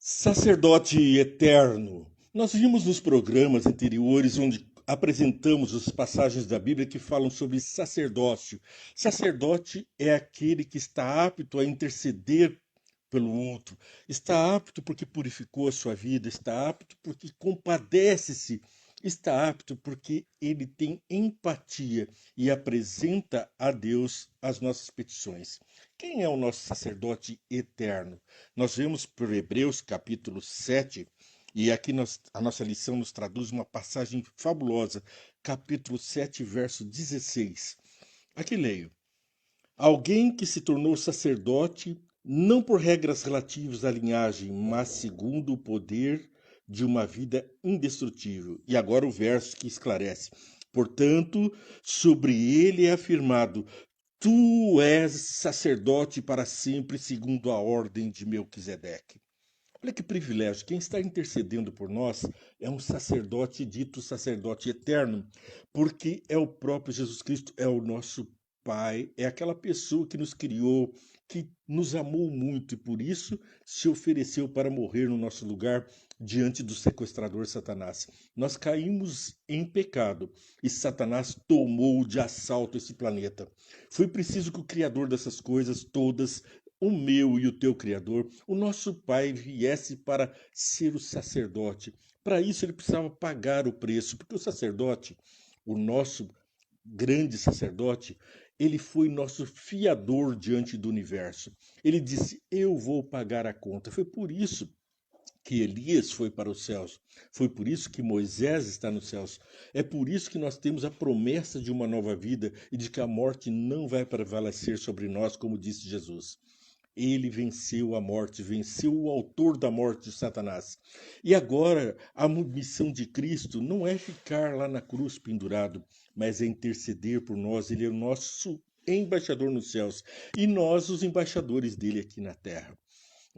Sacerdote eterno. Nós vimos nos programas anteriores onde apresentamos as passagens da Bíblia que falam sobre sacerdócio. Sacerdote é aquele que está apto a interceder pelo outro, está apto porque purificou a sua vida, está apto porque compadece-se, está apto porque ele tem empatia e apresenta a Deus as nossas petições. Quem é o nosso sacerdote eterno? Nós vemos por Hebreus capítulo 7, e aqui a nossa lição nos traduz uma passagem fabulosa, capítulo 7, verso 16. Aqui leio: Alguém que se tornou sacerdote, não por regras relativas à linhagem, mas segundo o poder de uma vida indestrutível. E agora o verso que esclarece. Portanto, sobre ele é afirmado: Tu és sacerdote para sempre, segundo a ordem de Melquisedeque. Olha que privilégio. Quem está intercedendo por nós é um sacerdote dito sacerdote eterno, porque é o próprio Jesus Cristo, é o nosso Pai, é aquela pessoa que nos criou, que nos amou muito e por isso se ofereceu para morrer no nosso lugar diante do sequestrador Satanás. Nós caímos em pecado e Satanás tomou de assalto esse planeta. Foi preciso que o Criador dessas coisas todas, o meu e o teu Criador, o nosso Pai, viesse para ser o sacerdote. Para isso ele precisava pagar o preço, porque o sacerdote, o nosso grande sacerdote, ele foi nosso fiador diante do universo. Ele disse: Eu vou pagar a conta. Foi por isso que Elias foi para os céus. Foi por isso que Moisés está nos céus. É por isso que nós temos a promessa de uma nova vida e de que a morte não vai prevalecer sobre nós, como disse Jesus. Ele venceu a morte, venceu o autor da morte, Satanás. E agora a missão de Cristo não é ficar lá na cruz pendurado, mas é interceder por nós. Ele é o nosso embaixador nos céus e nós os embaixadores dele aqui na terra.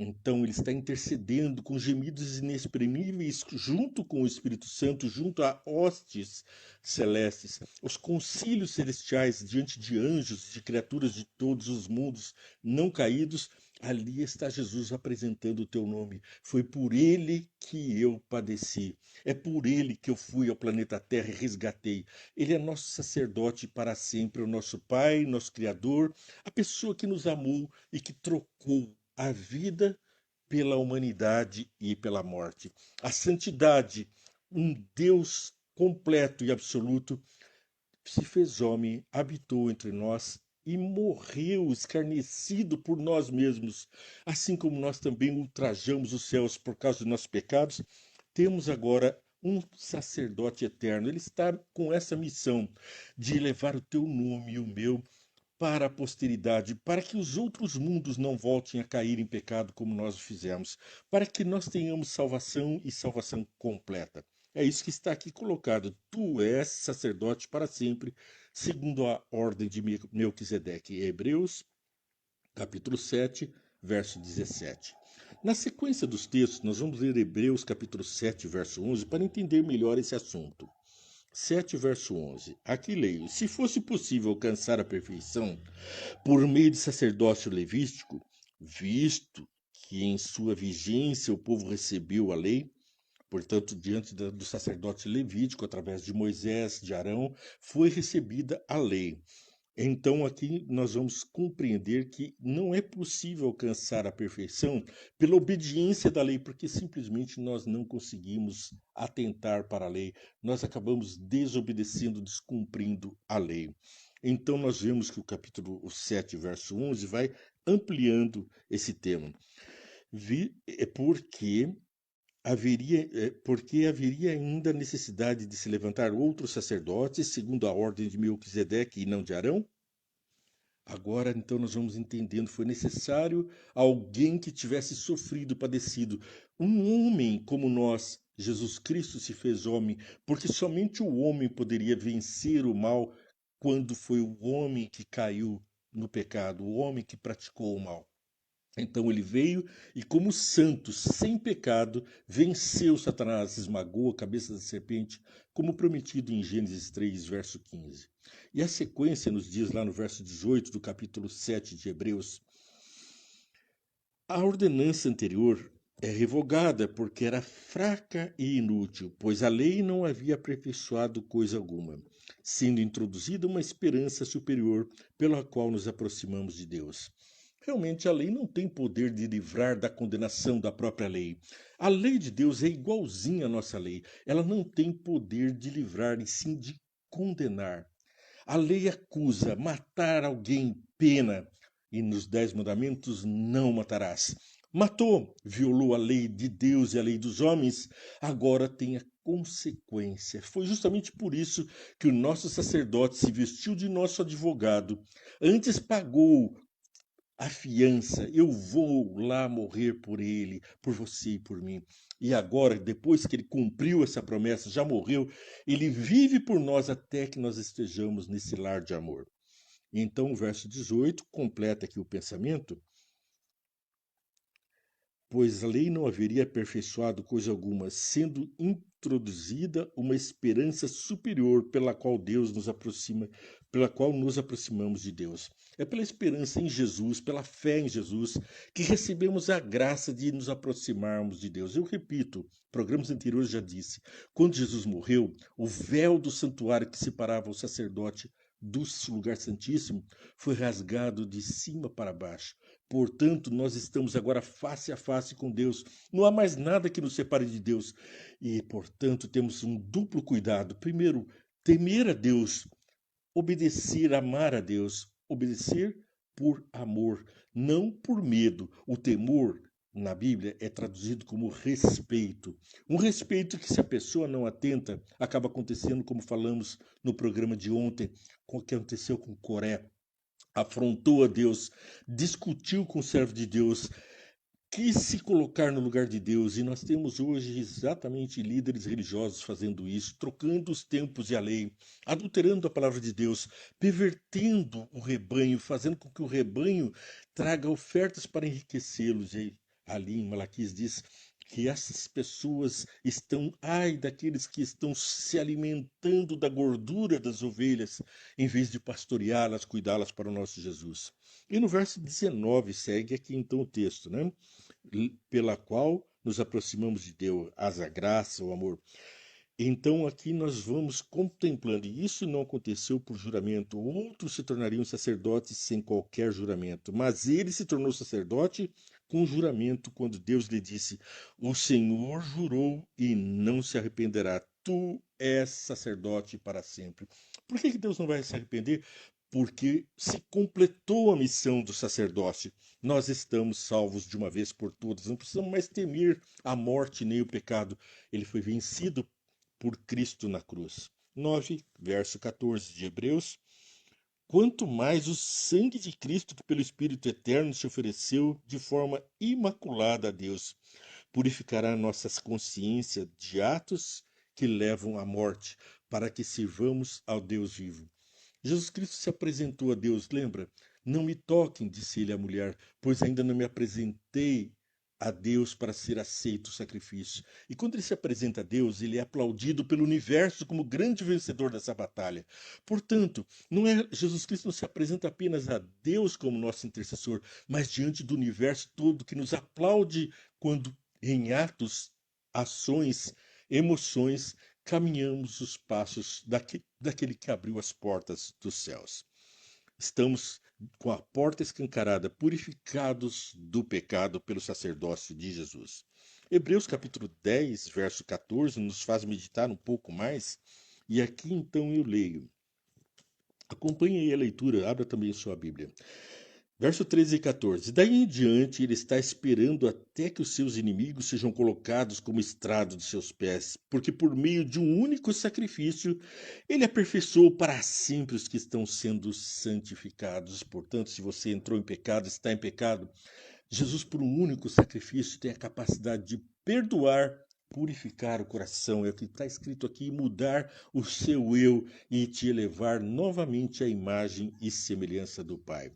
Então ele está intercedendo com gemidos inexprimíveis junto com o Espírito Santo, junto a hostes celestes, os concílios celestiais diante de anjos, de criaturas de todos os mundos não caídos. Ali está Jesus apresentando o teu nome. Foi por ele que eu padeci. É por ele que eu fui ao planeta Terra e resgatei. Ele é nosso sacerdote para sempre, o nosso Pai, nosso Criador, a pessoa que nos amou e que trocou a vida pela humanidade e pela morte. A santidade, um Deus completo e absoluto, se fez homem, habitou entre nós e morreu escarnecido por nós mesmos. Assim como nós também ultrajamos os céus por causa dos nossos pecados, temos agora um sacerdote eterno. Ele está com essa missão de levar o teu nome e o meu para a posteridade, para que os outros mundos não voltem a cair em pecado como nós o fizemos, para que nós tenhamos salvação e salvação completa. É isso que está aqui colocado. Tu és sacerdote para sempre, segundo a ordem de Melquisedeque. Hebreus, capítulo 7, verso 17. Na sequência dos textos, nós vamos ler Hebreus, capítulo 7, verso 11, para entender melhor esse assunto. 7, verso 11. Aqui leio: Se fosse possível alcançar a perfeição por meio de sacerdócio levítico, visto que em sua vigência o povo recebeu a lei, portanto, diante do sacerdote levítico, através de Moisés, de Arão, foi recebida a lei. Então, aqui nós vamos compreender que não é possível alcançar a perfeição pela obediência da lei, porque simplesmente nós não conseguimos atentar para a lei, nós acabamos desobedecendo, descumprindo a lei. Então, nós vemos que o capítulo 7, verso 11, vai ampliando esse tema. Porque haveria ainda necessidade de se levantar outros sacerdotes, segundo a ordem de Melquisedeque e não de Arão? Agora, então, nós vamos entendendo, foi necessário alguém que tivesse sofrido, padecido. Um homem como nós, Jesus Cristo se fez homem, porque somente o homem poderia vencer o mal quando foi o homem que caiu no pecado, o homem que praticou o mal. Então ele veio e, como santo, sem pecado, venceu Satanás, esmagou a cabeça da serpente, como prometido em Gênesis 3, verso 15. E a sequência nos diz lá no verso 18 do capítulo 7 de Hebreus: a ordenança anterior é revogada porque era fraca e inútil, pois a lei não havia aperfeiçoado coisa alguma, sendo introduzida uma esperança superior pela qual nos aproximamos de Deus. Realmente a lei não tem poder de livrar da condenação da própria lei. A lei de Deus é igualzinha à nossa lei. Ela não tem poder de livrar e sim de condenar. A lei acusa matar alguém, pena, e nos 10 mandamentos não matarás. Matou, violou a lei de Deus e a lei dos homens, agora tem a consequência. Foi justamente por isso que o nosso sacerdote se vestiu de nosso advogado, antes pagou a fiança, eu vou lá morrer por ele, por você e por mim. E agora, depois que ele cumpriu essa promessa, já morreu, ele vive por nós até que nós estejamos nesse lar de amor. Então, o verso 18 completa aqui o pensamento: pois a lei não haveria aperfeiçoado coisa alguma, sendo introduzida uma esperança superior pela qual nos aproximamos de Deus. É pela esperança em Jesus, pela fé em Jesus, que recebemos a graça de nos aproximarmos de Deus. Eu repito, programas anteriores já disse, quando Jesus morreu, o véu do santuário que separava o sacerdote do lugar santíssimo foi rasgado de cima para baixo. Portanto, nós estamos agora face a face com Deus. Não há mais nada que nos separe de Deus. E, portanto, temos um duplo cuidado. Primeiro, temer a Deus, obedecer, amar a Deus. Obedecer por amor, não por medo. O temor, na Bíblia, é traduzido como respeito. Um respeito que, se a pessoa não atenta, acaba acontecendo, como falamos no programa de ontem, com o que aconteceu com Coré. Afrontou a Deus, discutiu com o servo de Deus, quis se colocar no lugar de Deus, e nós temos hoje exatamente líderes religiosos fazendo isso, trocando os tempos e a lei, adulterando a palavra de Deus, pervertendo o rebanho, fazendo com que o rebanho traga ofertas para enriquecê-los. E ali em Malaquias diz que essas pessoas estão, ai daqueles que estão se alimentando da gordura das ovelhas, em vez de pastoreá-las, cuidá-las para o nosso Jesus. E no verso 19 segue aqui então o texto, né? Pela qual nos aproximamos de Deus, a graça, o amor. Então aqui nós vamos contemplando, e isso não aconteceu por juramento, outros se tornariam sacerdotes sem qualquer juramento, mas ele se tornou sacerdote com juramento quando Deus lhe disse: o Senhor jurou e não se arrependerá, tu és sacerdote para sempre. Por que Deus não vai se arrepender? Porque se completou a missão do sacerdócio. Nós estamos salvos de uma vez por todas, não precisamos mais temer a morte nem o pecado. Ele foi vencido por Cristo na cruz. 9, verso 14 de Hebreus. Quanto mais o sangue de Cristo, que pelo Espírito Eterno se ofereceu de forma imaculada a Deus, purificará nossas consciências de atos que levam à morte, para que sirvamos ao Deus vivo. Jesus Cristo se apresentou a Deus, lembra? Não me toquem, disse ele à mulher, pois ainda não me apresentei a Deus para ser aceito o sacrifício. E quando ele se apresenta a Deus, ele é aplaudido pelo universo como grande vencedor dessa batalha. Portanto, Jesus Cristo não se apresenta apenas a Deus como nosso intercessor, mas diante do universo todo que nos aplaude quando em atos, ações, emoções, caminhamos os passos daquele que abriu as portas dos céus. Estamos com a porta escancarada, purificados do pecado pelo sacerdócio de Jesus. Hebreus capítulo 10, verso 14, nos faz meditar um pouco mais, e aqui então eu leio. Acompanhe aí a leitura, abra também a sua Bíblia. Verso 13 e 14. Daí em diante ele está esperando até que os seus inimigos sejam colocados como estrado de seus pés, porque por meio de um único sacrifício ele aperfeiçoou para sempre os que estão sendo santificados. Portanto, se você entrou em pecado, está em pecado, Jesus, por um único sacrifício, tem a capacidade de perdoar, purificar o coração, é o que está escrito aqui, mudar o seu eu e te elevar novamente à imagem e semelhança do Pai.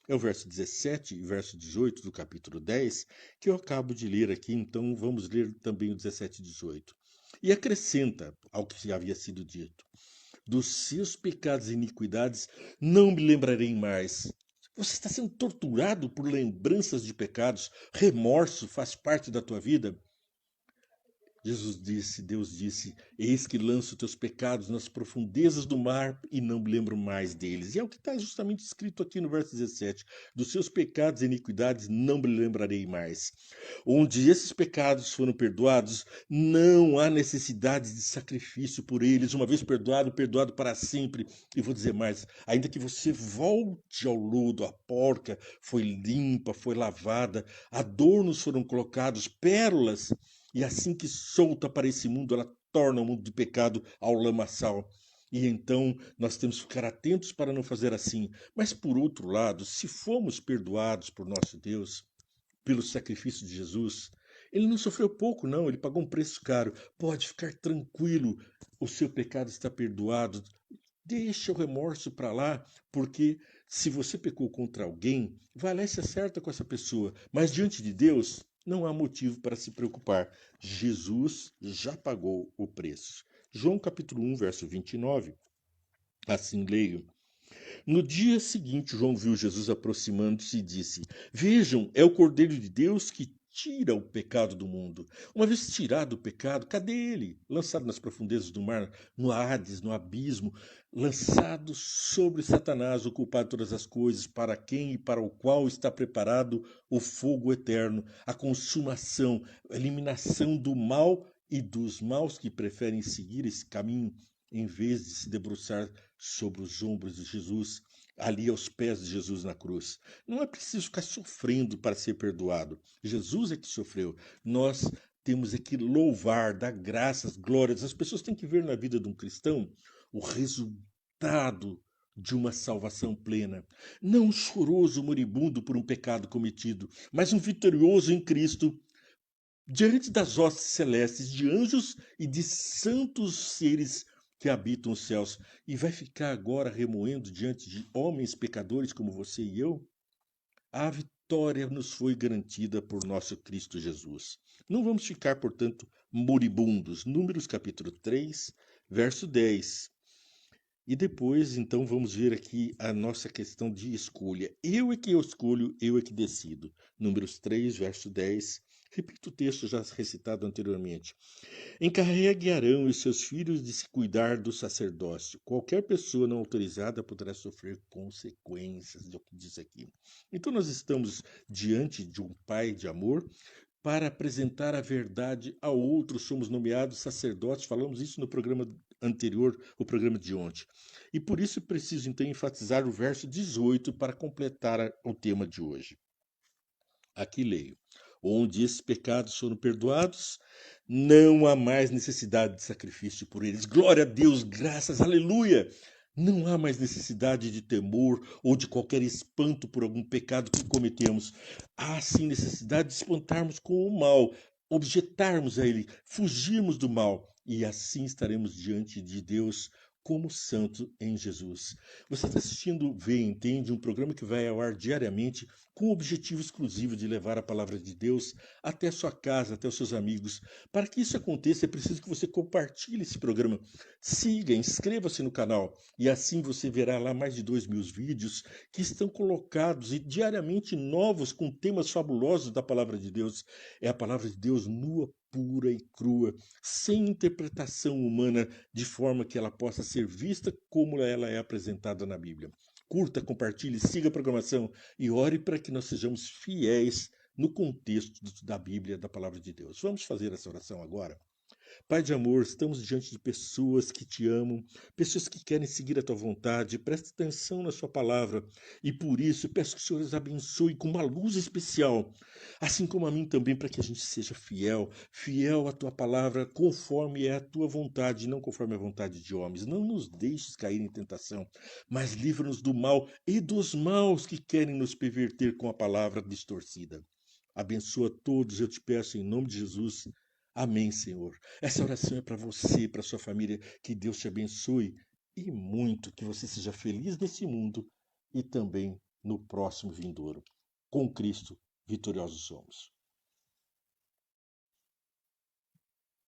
É o verso 17 e verso 18 do capítulo 10 que eu acabo de ler aqui, então vamos ler também o 17 e 18. E acrescenta ao que havia sido dito: dos seus pecados e iniquidades não me lembrarei mais. Você está sendo torturado por lembranças de pecados, remorso faz parte da tua vida. Deus disse, eis que lanço teus pecados nas profundezas do mar e não me lembro mais deles. E é o que está justamente escrito aqui no verso 17. Dos seus pecados e iniquidades não me lembrarei mais. Onde esses pecados foram perdoados, não há necessidade de sacrifício por eles. Uma vez perdoado, perdoado para sempre. E vou dizer mais, ainda que você volte ao lodo, a porca foi limpa, foi lavada, adornos foram colocados, pérolas, e assim que solta para esse mundo, ela torna o mundo de pecado ao lamaçal. E então nós temos que ficar atentos para não fazer assim. Mas por outro lado, se fomos perdoados por nosso Deus, pelo sacrifício de Jesus, ele não sofreu pouco, não, ele pagou um preço caro. Pode ficar tranquilo, o seu pecado está perdoado. Deixa o remorso para lá, porque se você pecou contra alguém, vai lá e se acerta com essa pessoa. Mas diante de Deus, não há motivo para se preocupar. Jesus já pagou o preço. João capítulo 1, verso 29. Assim leio. No dia seguinte, João viu Jesus aproximando-se e disse: Vejam, é o Cordeiro de Deus que tira o pecado do mundo. Uma vez tirado o pecado, cadê ele? Lançado nas profundezas do mar, no Hades, no abismo, lançado sobre Satanás, o culpado de todas as coisas, para quem e para o qual está preparado o fogo eterno, a consumação, a eliminação do mal e dos maus que preferem seguir esse caminho em vez de se debruçar sobre os ombros de Jesus, ali aos pés de Jesus na cruz. Não é preciso ficar sofrendo para ser perdoado. Jesus é que sofreu. Nós temos é que louvar, dar graças, glórias. As pessoas têm que ver na vida de um cristão o resultado de uma salvação plena. Não um choroso moribundo por um pecado cometido, mas um vitorioso em Cristo, diante das hostes celestes, de anjos e de santos seres que habitam os céus, e vai ficar agora remoendo diante de homens pecadores como você e eu? A vitória nos foi garantida por nosso Cristo Jesus. Não vamos ficar, portanto, moribundos. Números capítulo 3, verso 10. E depois, então, vamos ver aqui a nossa questão de escolha. Eu é que eu escolho, eu é que decido. Números 3, verso 10. Repito o texto já recitado anteriormente. Encarregue Arão e seus filhos de se cuidar do sacerdócio. Qualquer pessoa não autorizada poderá sofrer consequências, é o que diz aqui. Então nós estamos diante de um pai de amor para apresentar a verdade a outros. Somos nomeados sacerdotes, falamos isso no programa anterior, o programa de ontem. E por isso preciso então enfatizar o verso 18 para completar o tema de hoje. Aqui leio. Onde esses pecados foram perdoados, não há mais necessidade de sacrifício por eles. Glória a Deus, graças, aleluia! Não há mais necessidade de temor ou de qualquer espanto por algum pecado que cometemos. Há sim necessidade de espantarmos com o mal, objetarmos a ele, fugirmos do mal, e assim estaremos diante de Deus como santo em Jesus. Você está assistindo Vê e Entende, um programa que vai ao ar diariamente com o objetivo exclusivo de levar a palavra de Deus até a sua casa, até os seus amigos. Para que isso aconteça, é preciso que você compartilhe esse programa. Siga, inscreva-se no canal e assim você verá lá mais de 2.000 vídeos que estão colocados e diariamente novos com temas fabulosos da palavra de Deus. É a palavra de Deus nua, pura e crua, sem interpretação humana, de forma que ela possa ser vista como ela é apresentada na Bíblia. Curta, compartilhe, siga a programação e ore para que nós sejamos fiéis no contexto da Bíblia, da palavra de Deus. Vamos fazer essa oração agora? Pai de amor, estamos diante de pessoas que te amam, pessoas que querem seguir a tua vontade. Presta atenção na sua palavra e por isso peço que o Senhor os abençoe com uma luz especial, assim como a mim também, para que a gente seja fiel, fiel à tua palavra, conforme é a tua vontade, não conforme a vontade de homens. Não nos deixes cair em tentação, mas livra-nos do mal e dos maus que querem nos perverter com a palavra distorcida. Abençoa todos, eu te peço em nome de Jesus. Amém, Senhor. Essa oração é para você, para sua família. Que Deus te abençoe e muito, que você seja feliz nesse mundo e também no próximo vindouro. Com Cristo, vitoriosos somos.